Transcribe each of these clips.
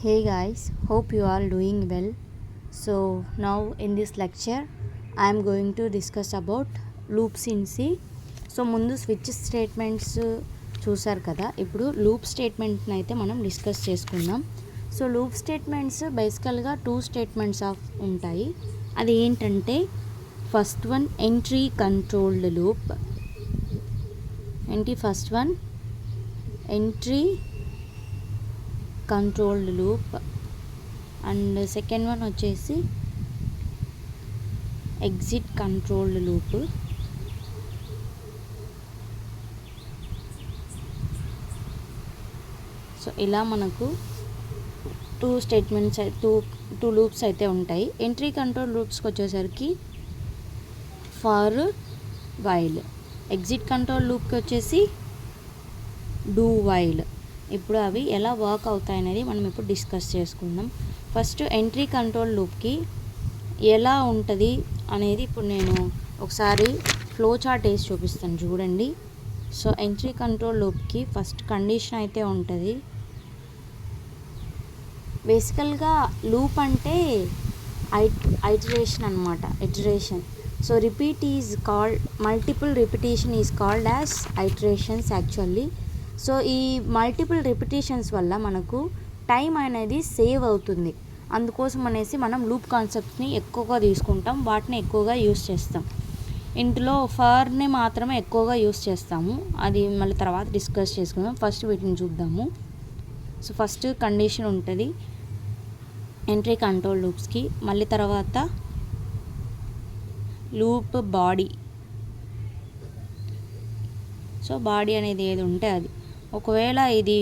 Hey guys, hope you are doing well. So now in this lecture I am going to discuss about loops in C. So ముందు switch statements చూసారు కదా, ఇప్పుడు loop స్టేట్మెంట్ని అయితే మనం discuss చేసుకుందాం. So loop statements బేసికల్గా two statements of ఉంటాయి. అది ఏంటంటే first one entry controlled loop, first one entry controlled loop and second one వచ్చేసి ఎగ్జిట్ కంట్రోల్డ్ లూప్. సో ఇలా మనకు టూ స్టేట్మెంట్స్ టూ లూప్స్ అయితే ఉంటాయి. ఎంట్రీ కంట్రోల్ లూప్స్కి వచ్చేసరికి ఫర్ వైల్, ఎగ్జిట్ కంట్రోల్ లూప్కి వచ్చేసి డూ వైల్. ఇప్పుడు అవి ఎలా వర్క్ అవుతాయి అనేది మనం ఇప్పుడు డిస్కస్ చేసుకుందాం. ఫస్ట్ ఎంట్రీ కంట్రోల్ లూప్కి ఎలా ఉంటుంది అనేది ఇప్పుడు నేను ఒకసారి ఫ్లో చార్ట్ వేసి చూపిస్తాను చూడండి. సో ఎంట్రీ కంట్రోల్ లూప్కి ఫస్ట్ కండిషన్ అయితే ఉంటుంది. బేసికల్గా లూప్ అంటే ఐటరేషన్ అనమాట, iteration. So repeat is called, multiple repetition is called as iterations actually. So ఈ మల్టిపుల్ రిపిటేషన్స్ వల్ల మనకు టైం అనేది సేవ్ అవుతుంది. అందుకోసం అనేసి మనం లూప్ కాన్సెప్ట్ని ఎక్కువగా తీసుకుంటాం, వాటిని ఎక్కువగా యూస్ చేస్తాం. ఇంట్లో ఫర్ని మాత్రమే ఎక్కువగా యూస్ చేస్తాము, అది మళ్ళీ తర్వాత డిస్కస్ చేసుకుందాం. ఫస్ట్ వీటిని చూద్దాము. సో ఫస్ట్ కండిషన్ ఉంటుంది ఎంట్రీ కంట్రోల్ లూప్స్కి, మళ్ళీ తర్వాత లూప్ బాడీ. సో బాడీ అనేది ఏది ఉంటే అది, ఒకవేళ ఇది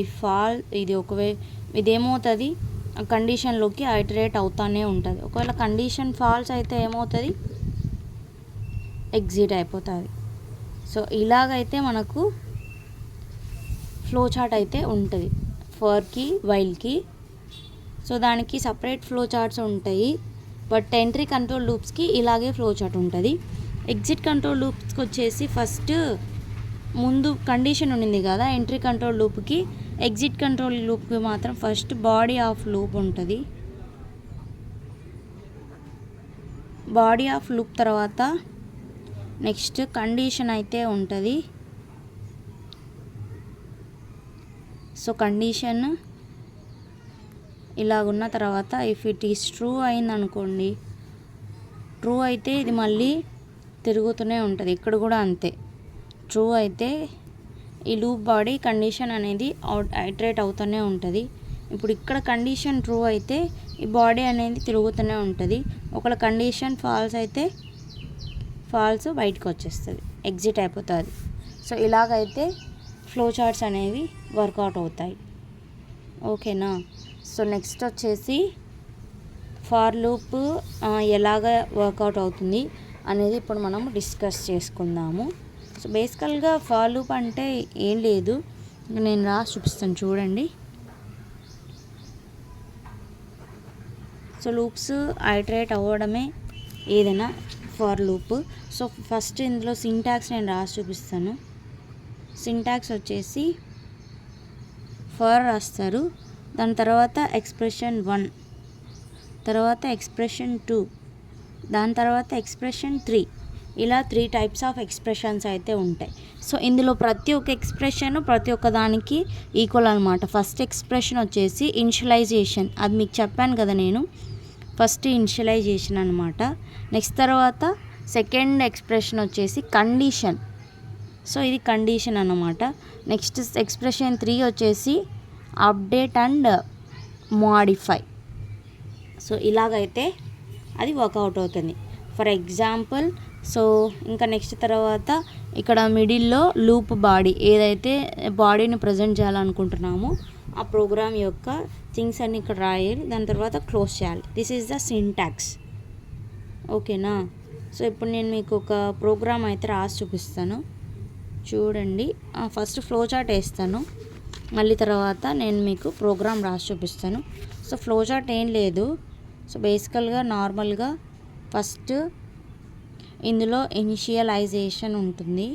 ఇదేమవుతుంది కండిషన్లోకి ఐటరేట్ అవుతానే ఉంటుంది. ఒకవేళ కండిషన్ ఫాల్స్ అయితే ఏమవుతుంది, ఎగ్జిట్ అయిపోతుంది. సో ఇలాగైతే మనకు ఫ్లో చార్ట్ అయితే ఉంటుంది ఫర్కి వైల్కి. సో దానికి సపరేట్ ఫ్లో చార్ట్స్ ఉంటాయి, బట్ ఎంట్రీ కంట్రోల్ లూప్స్కి ఇలాగే ఫ్లో చార్ట్ ఉంటుంది. ఎగ్జిట్ కంట్రోల్ లూప్స్కి వచ్చేసి ఫస్ట్ ముందు కండిషన్ ఉండింది కదా ఎంట్రీ కంట్రోల్ లూప్కి, ఎగ్జిట్ కంట్రోల్ లూప్కి మాత్రం ఫస్ట్ బాడీ ఆఫ్ లూప్ ఉంటుంది. బాడీ ఆఫ్ లూప్ తర్వాత నెక్స్ట్ కండిషన్ అయితే ఉంటుంది. సో కండిషన్ ఇలాగున్న తర్వాత ఇఫ్ ఇట్ ఈస్ ట్రూ అయిందనుకోండి, ట్రూ అయితే ఇది మళ్ళీ తిరుగుతూనే ఉంటుంది. ఇక్కడ కూడా అంతే, ట్రూ అయితే ఈ లూప్ బాడీ కండిషన్ అనేది ఐటరేట్ అవుతూనే ఉంటుంది. ఇప్పుడు ఇక్కడ కండిషన్ ట్రూ అయితే ఈ బాడీ అనేది తిరుగుతూనే ఉంటుంది. ఒకవేళ కండిషన్ ఫాల్స్ అయితే ఫాల్స్ బయటకు వచ్చేస్తుంది, ఎగ్జిట్ అయిపోతుంది. సో ఇలాగైతే ఫ్లో చార్ట్స్ అనేవి వర్కౌట్ అవుతాయి. ఓకేనా. సో నెక్స్ట్ వచ్చేసి ఫార్ లూప్ ఎలాగ వర్కౌట్ అవుతుంది అనేది ఇప్పుడు మనం డిస్కస్ చేసుకుందాము. సో బేసికల్గా ఫార్ లూప్ అంటే ఏం లేదు, నేను రాసి చూపిస్తాను చూడండి. సో లూప్స్ ఐటరేట్ అవ్వడమే ఏదైనా ఫార్ లూప్. సో ఫస్ట్ ఇందులో సింటాక్స్ నేను రాసి చూపిస్తాను. సింటాక్స్ వచ్చేసి ఫర్ రాస్తారు, దాని తర్వాత ఎక్స్ప్రెషన్ 1, తర్వాత ఎక్స్ప్రెషన్ 2, దాని తర్వాత ఎక్స్ప్రెషన్ 3. ఇలా 3 టైప్స్ ఆఫ్ ఎక్స్ప్రెషన్స్ అయితే ఉంటాయి. సో ఇందులో ప్రతి ఒక్క ఎక్స్ప్రెషన్ ప్రతి ఒక్క దానికి ఈక్వల్ అనమాట. ఫస్ట్ ఎక్స్ప్రెషన్ వచ్చేసి ఇనిషియలైజేషన్, అది మీకు చెప్పాను కదా నేను, ఫస్ట్ ఇనిషియలైజేషన్ అనమాట. నెక్స్ట్ తర్వాత సెకండ్ ఎక్స్ప్రెషన్ వచ్చేసి కండిషన్. సో ఇది కండిషన్ అన్నమాట. నెక్స్ట్ ఎక్స్ప్రెషన్ 3 వచ్చేసి అప్డేట్ అండ్ మోడిఫై. సో ఇలాగైతే అది వర్కౌట్ అవుతుంది. ఫర్ ఎగ్జాంపుల్, సో ఇంకా నెక్స్ట్ తర్వాత ఇక్కడ మిడిల్లో లూప్ బాడీ, ఏదైతే బాడీని ప్రజెంట్ చేయాలనుకుంటున్నామో ఆ ప్రోగ్రామ్ యొక్క థింగ్స్ అన్ని ఇక్కడ రాయాలి, దాని తర్వాత క్లోజ్ చేయాలి. This is the syntax. ఓకేనా. సో ఇప్పుడు నేను మీకు ఒక ప్రోగ్రామ్ అయితే రాసి చూపిస్తాను చూడండి. ఫస్ట్ ఫ్లో చార్ట్ వేస్తాను, మళ్ళీ తర్వాత నేను మీకు ప్రోగ్రామ్ రాసి చూపిస్తాను. సో ఫ్లో చార్ట్ ఏం లేదు, సో బేసికల్గా నార్మల్గా ఫస్ట్ ఇందులో ఇనిషియలైజేషన్ ఉంటుంది.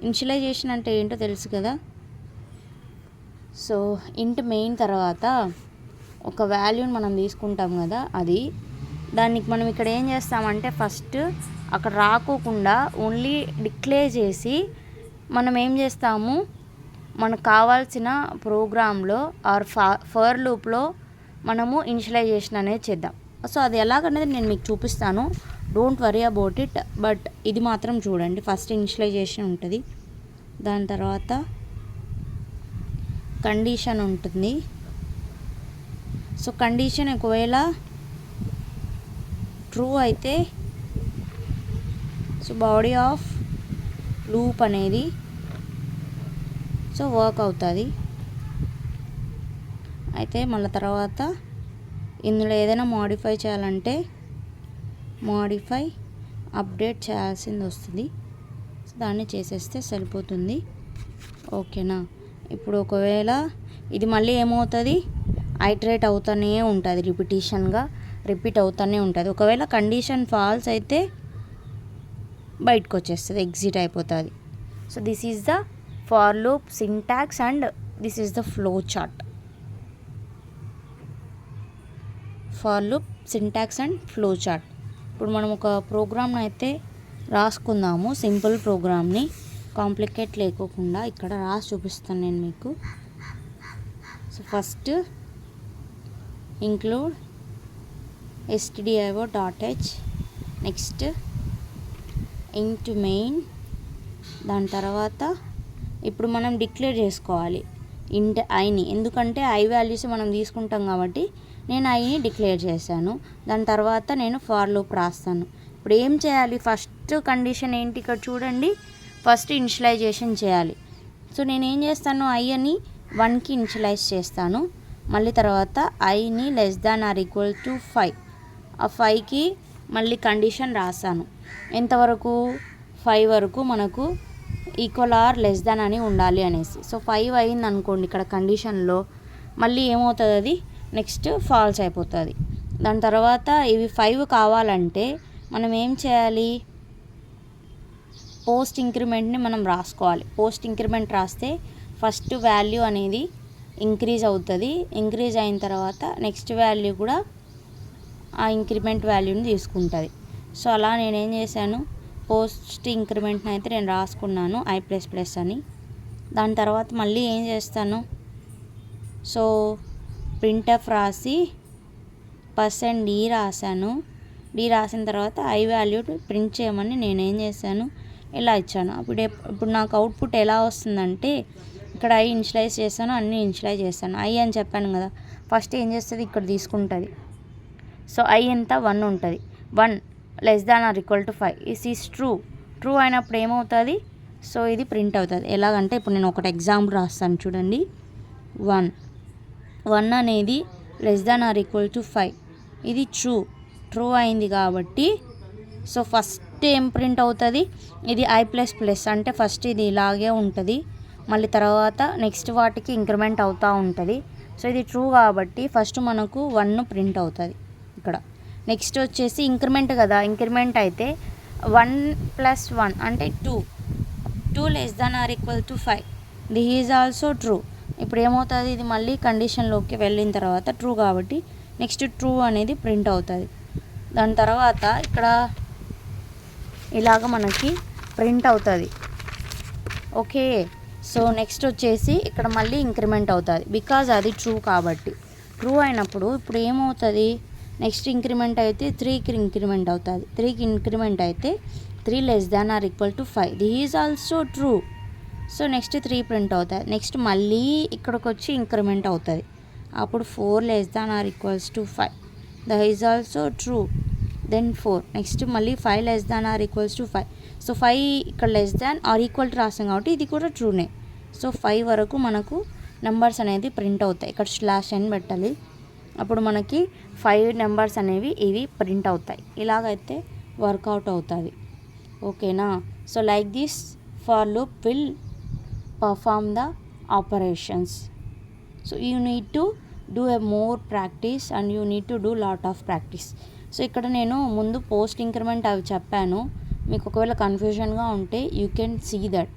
ఇనిషియలైజేషన్ అంటే ఏంటో తెలుసు కదా. సో ఇంట్ మెయిన్ తర్వాత ఒక వాల్యూని మనం తీసుకుంటాం కదా, అది దానికి మనం ఇక్కడ ఏం చేస్తామంటే ఫస్ట్ అక్కడ రాకోకుండా ఓన్లీ డిక్లేర్ చేసి మనం ఏం చేస్తాము, మనకు కావాల్సిన ప్రోగ్రాంలో ఆర్ ఫర్ లూప్లో మనము ఇనిషియలైజేషన్ అనేది చేద్దాం. సో అది ఎలాగనేది నేను మీకు చూపిస్తాను, don't worry about it. But ఇది మాత్రం చూడండి, ఫస్ట్ ఇనిషియలైజేషన్ ఉంటుంది, దాని తర్వాత కండిషన్ ఉంటుంది. సో కండిషన్ ఒకవేళ ట్రూ అయితే సో బాడీ ఆఫ్ లూప్ అనేది సో వర్క్ అవుతుంది. అయితే మళ్ళీ తర్వాత ఇందులో ఏదైనా మోడిఫై చేయాలంటే మోడిఫై అప్డేట్ చేయాల్సింది వస్తుంది. సో దాన్ని చేసేస్తే సరిపోతుంది. ఓకేనా. ఇప్పుడు ఒకవేళ ఇది మళ్ళీ ఏమవుతుంది, ఐటరేట్ అవుతూనే ఉంటుంది, రిపీట్ అవుతూనే ఉంటుంది. ఒకవేళ కండిషన్ ఫాల్స్ అయితే బయటకు వచ్చేస్తుంది, ఎగ్జిట్ అయిపోతుంది. So this is the for loop syntax and this is the flow chart. For loop syntax and flow chart. ఇప్పుడు మనం ఒక ప్రోగ్రామ్ని అయితే రాసుకుందాము, సింపుల్ ప్రోగ్రామ్ని, కాంప్లికేట్ లేకోకుండా ఇక్కడ రాసి చూపిస్తాను నేను మీకు. So first include stdio.h, next ఇంట్ మెయిన్, దాని తర్వాత ఇప్పుడు మనం డిక్లేర్ చేసుకోవాలి ఇంట్ ఐని, ఎందుకంటే ఐ వాల్యూస్ మనం తీసుకుంటాం కాబట్టి నేను ఐని డిక్లేర్ చేశాను. దాని తర్వాత నేను ఫార్ లూప్ రాస్తాను. ఇప్పుడు ఏం చేయాలి, ఫస్ట్ కండిషన్ ఏంటి ఇక్కడ చూడండి, ఫస్ట్ ఇనిషియలైజేషన్ చేయాలి. సో నేను ఏం చేస్తాను, ఐ అని 1కి ఇనిషియలైజ్ చేస్తాను. మళ్ళీ తర్వాత ఐని less than or equal to 5, ఆ 5కి మళ్ళీ కండిషన్ రాస్తాను. ఎంతవరకు, 5 వరకు మనకు ఈక్వల్ ఆర్ లెస్ దాన్ అని ఉండాలి అనేసి. సో 5 అయింది అనుకోండి ఇక్కడ కండిషన్లో, మళ్ళీ ఏమవుతుంది, అది నెక్స్ట్ ఫాల్స్ అయిపోతుంది. దాని తర్వాత ఇవి 5 కావాలంటే మనం ఏం చేయాలి, పోస్ట్ ఇంక్రిమెంట్ని మనం రాసుకోవాలి. పోస్ట్ ఇంక్రిమెంట్ రాస్తే ఫస్ట్ వాల్యూ అనేది ఇంక్రీజ్ అవుతుంది, ఇంక్రీజ్ అయిన తర్వాత నెక్స్ట్ వాల్యూ కూడా ఆ ఇంక్రిమెంట్ వాల్యూని తీసుకుంటుంది. సో అలా నేనేం చేశాను, పోస్ట్ ఇంక్రిమెంట్ని అయితే నేను రాసుకున్నాను i++ అని. దాని తర్వాత మళ్ళీ ఏం చేస్తాను, సో ప్రింట్ఎఫ్ రాసి %d రాశాను. d రాసిన తర్వాత ఐ వాల్యూ ప్రింట్ చేయమని నేనేం చేశాను, ఇలా ఇచ్చాను. ఇప్పుడు నాకు అవుట్పుట్ ఎలా వస్తుందంటే, ఇక్కడ ఐ ఇనిషియలైజ్ చేస్తాను, అన్నీ ఇనిషియలైజ్ చేస్తాను. ఐ అని చెప్పాను కదా, ఫస్ట్ ఏం చేస్తుంది, ఇక్కడ తీసుకుంటుంది. సో ఐ ఎంత, 1 ఉంటుంది. 1 less than or equal to 5, is is true అయినప్పుడు ఏమవుతుంది, సో ఇది ప్రింట్ అవుతుంది. ఎలాగంటే ఇప్పుడు నేను ఒకటి ఎగ్జాంపుల్ రాస్తాను చూడండి. 1 అనేది less than or equal to 5, ఇది ట్రూ అయింది కాబట్టి సో ఫస్ట్ ఏం ప్రింట్ అవుతుంది, ఇది i++, అంటే ఫస్ట్ ఇది ఇలాగే ఉంటుంది, మళ్ళీ తర్వాత నెక్స్ట్ వాటికి ఇంక్రిమెంట్ అవుతూ ఉంటుంది. సో ఇది ట్రూ కాబట్టి ఫస్ట్ మనకు 1 ప్రింట్ అవుతుంది ఇక్కడ. నెక్స్ట్ వచ్చేసి ఇంక్రిమెంట్ కదా, ఇంక్రిమెంట్ అయితే 1 + 1 అంటే 2 less than or equal to 5, this is also true. ఇప్పుడు ఏమవుతుంది, ఇది మళ్ళీ కండిషన్లోకి వెళ్ళిన తర్వాత ట్రూ కాబట్టి నెక్స్ట్ ట్రూ అనేది ప్రింట్ అవుతుంది. దాని తర్వాత ఇక్కడ ఇలాగ మనకి ప్రింట్ అవుతుంది. ఓకే. సో నెక్స్ట్ వచ్చేసి ఇక్కడ మళ్ళీ ఇంక్రిమెంట్ అవుతుంది, బికాజ్ అది ట్రూ కాబట్టి. ట్రూ అయినప్పుడు ఇప్పుడు ఏమవుతుంది, నెక్స్ట్ ఇంక్రిమెంట్ అయితే 3కి ఇంక్రిమెంట్ అవుతుంది. 3కి ఇంక్రిమెంట్ అయితే 3 less than or equal to 5, this is also true. So next 3 print అవుతుంది. నెక్స్ట్ మళ్ళీ ఇక్కడికి వచ్చి ఇంక్రిమెంట్ అవుతుంది, అప్పుడు 4 less than or equals to 5, that is also true. Then 4, next మళ్ళీ 5 less than or equals to 5. So 5 ఇక్కడ less than or equal to రాస్తాం కాబట్టి ఇది కూడా ట్రూనే. సో 5 వరకు మనకు నెంబర్స్ అనేది ప్రింట్ అవుతాయి. ఇక్కడ /n పెట్టాలి, అప్పుడు మనకి 5 నెంబర్స్ అనేవి ఇవి ప్రింట్ అవుతాయి. ఇలాగైతే వర్కౌట్ అవుతుంది. ఓకేనా. So like this for loop will perform the operations. So you need to do a more practice and you need to do lot of practice. So ఇక్కడ నేను ముందు పోస్ట్ ఇంక్రిమెంట్ అవి చెప్పాను, మీకు ఒకవేళ కన్ఫ్యూజన్గా ఉంటే you can see that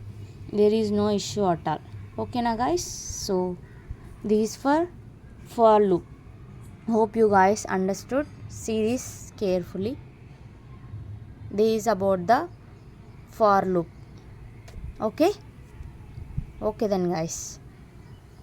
there is no issue at all. ఓకేనా guys. So This for loop. Hope you guys understood. See this carefully. This is about the for loop. Okay then guys.